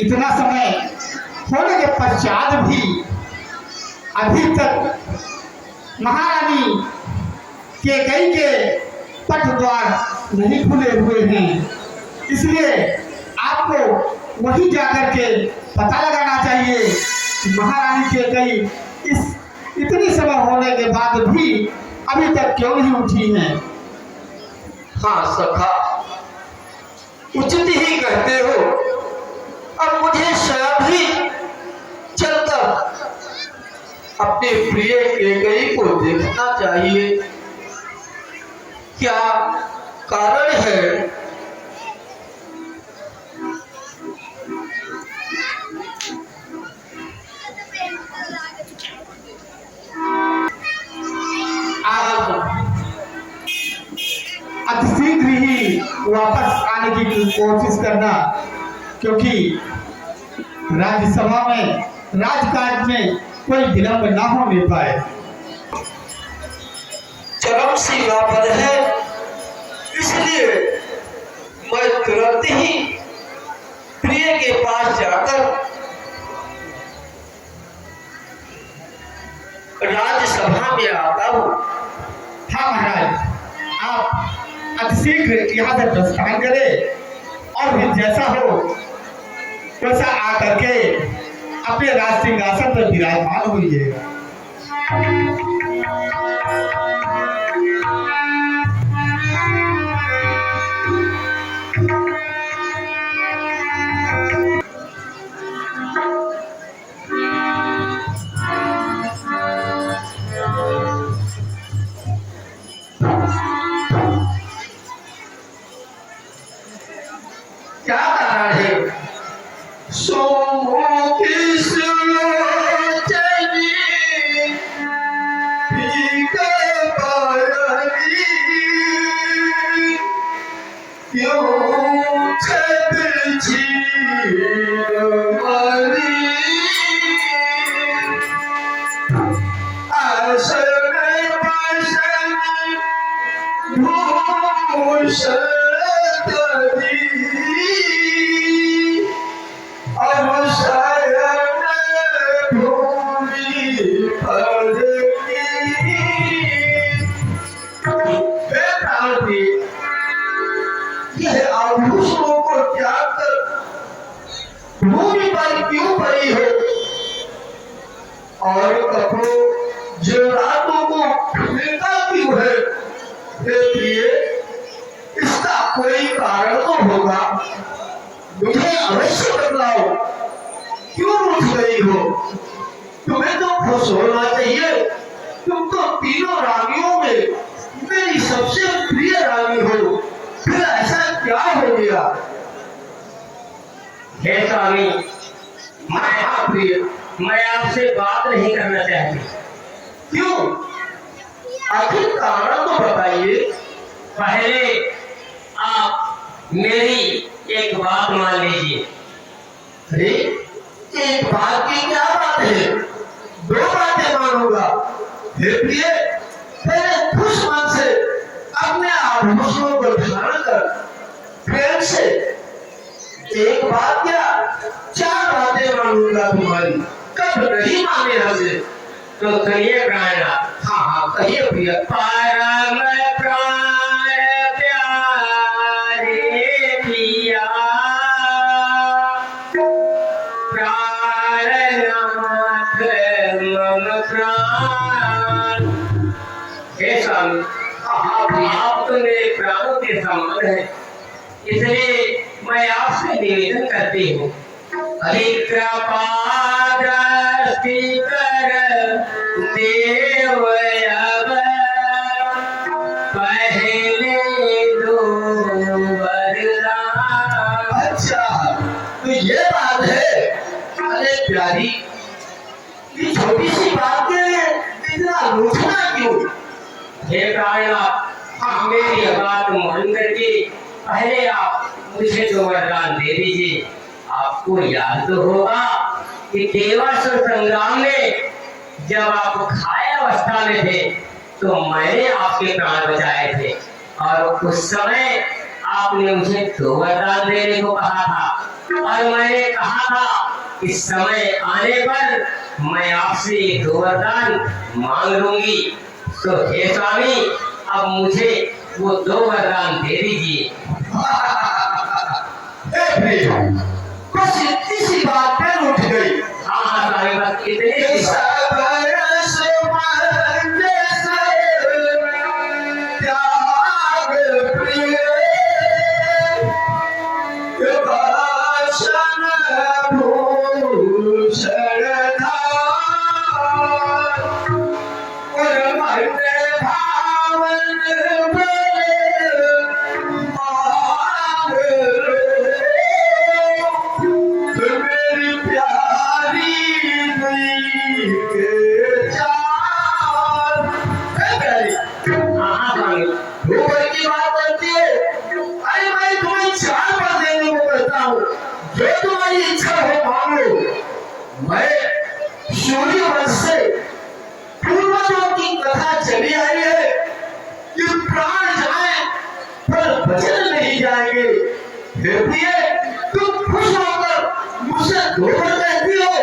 इतना समय होने के पश्चात भी अभी तक महारानी कैकेयी के पट द्वार नहीं खुले हुए हैं। इसलिए आपको वहीं जाकर के पता लगाना चाहिए कि महारानी कैकेयी इस इतनी समय होने के बाद भी अभी तक क्यों नहीं उठी हैं। हाँ सखा, उचित ही कहते हो। अब मुझे स्वयं ही चलकर अपने प्रिय कैकेयी को देखना चाहिए। क्या कारण है? आप अतिशीघ्र ही वापस आने की कोशिश करना, क्योंकि राज्यसभा में राजकाज में कोई विलंब ना होने पाए। चरम सी बात है, इसलिए मैं तुरंत ही प्रिय के पास जाकर राज्यसभा में आता हूँ। हाँ महाराज, आप अतिशीघ्र यहाँ से प्रस्थान करें और फिर जैसा हो वैसा आकर के अपने राज सिंहासन पर विराजमान होइए। क्या कारण है? सोमो की सुलोचनी फीके पायनी, क्यों छत मरी आसन पासन भूषण यह आभूषणों को त्याग कर भूमि पर क्यों पड़ी हो और कपड़ों जेवरातों को फेंका क्यों है? इसका कोई कारण तो होगा, मुझे अवश्य बतलाओ। क्यों रुठ गई हो? तुम्हें तो खुश होना चाहिए। तुम तो तीनों रानियों में मेरी सबसे प्रिय रानी हो, फिर ऐसा क्या हो गया? हे स्वामी, मैं आपसे बात नहीं करना चाहती। क्यों? आखिर कारण तो बताइए। पहले आप मेरी एक बात मान लीजिए। अरे एक बात की क्या बात है? दो बातें मानूंगा। फिर प्रिय, पहले खुश मन से अपने आभूषणों को धारण कर प्रेम से एक बात क्या चार बातें मानूंगा तुम्हारी। कब नहीं माने हमसे तो सुनिए प्राणनाथ। हाँ हाँ कहिए प्रिय। परम प्राण प्यारे पिया, प्राणनाथ मम प्राण। हे स्वामी, आप तो मेरे प्राणों के समान है, इसलिए मैं आपसे निवेदन करती हूँ, कृपा दृष्टि कर देव अब पहले दो वरदान। अच्छा तो ये बात है। अरे प्यारी, ये छोटी सी बात के लिए इतना रूठना क्यों? हे प्राणनाथ, मेरी बात मान करके पहले आप मुझे जो वरदान दे दीजिए। आपको याद तो होगा कि देवासुर संग्राम में जब आप घायल अवस्था में थे तो मैंने आपके प्राण बचाए थे, और उस समय आपने मुझे दो वरदान देने को कहा था। और मैंने कहा था इस समय आने पर मैं आपसे ये 2 वरदान मांग लूंगी। तो हे स्वामी, अब मुझे वो 2 वरदान दे दीजिए। बस इतनी सी बात पे उठ गई। हाँ हाँ स्वामी, बस इतने सी बात। हाँ हाँ स्वामी। ऊपर की बात करती है। अरे मैं तुम्हें 4 बार देने को कहता हूँ, जो तुम्हारी इच्छा हो मांग लो। मैं सूर्य वंश से पूर्वजों की कथा चली आई है कि प्राण जाए पर वचन नहीं जाएंगे। फिर भी तुम खुश होकर मुझसे 2 बार कहती हो,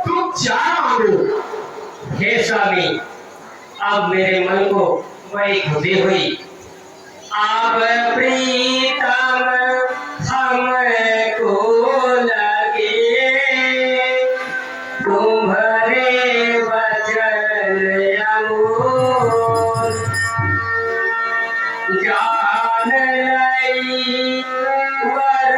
तुम 4 मांगो। हे स्वामी, अब मेरे मन को बड़ी खुशी हुई। अब प्रीतम हमको लगे, तुम्हारे वचन अमोल। जान लई वर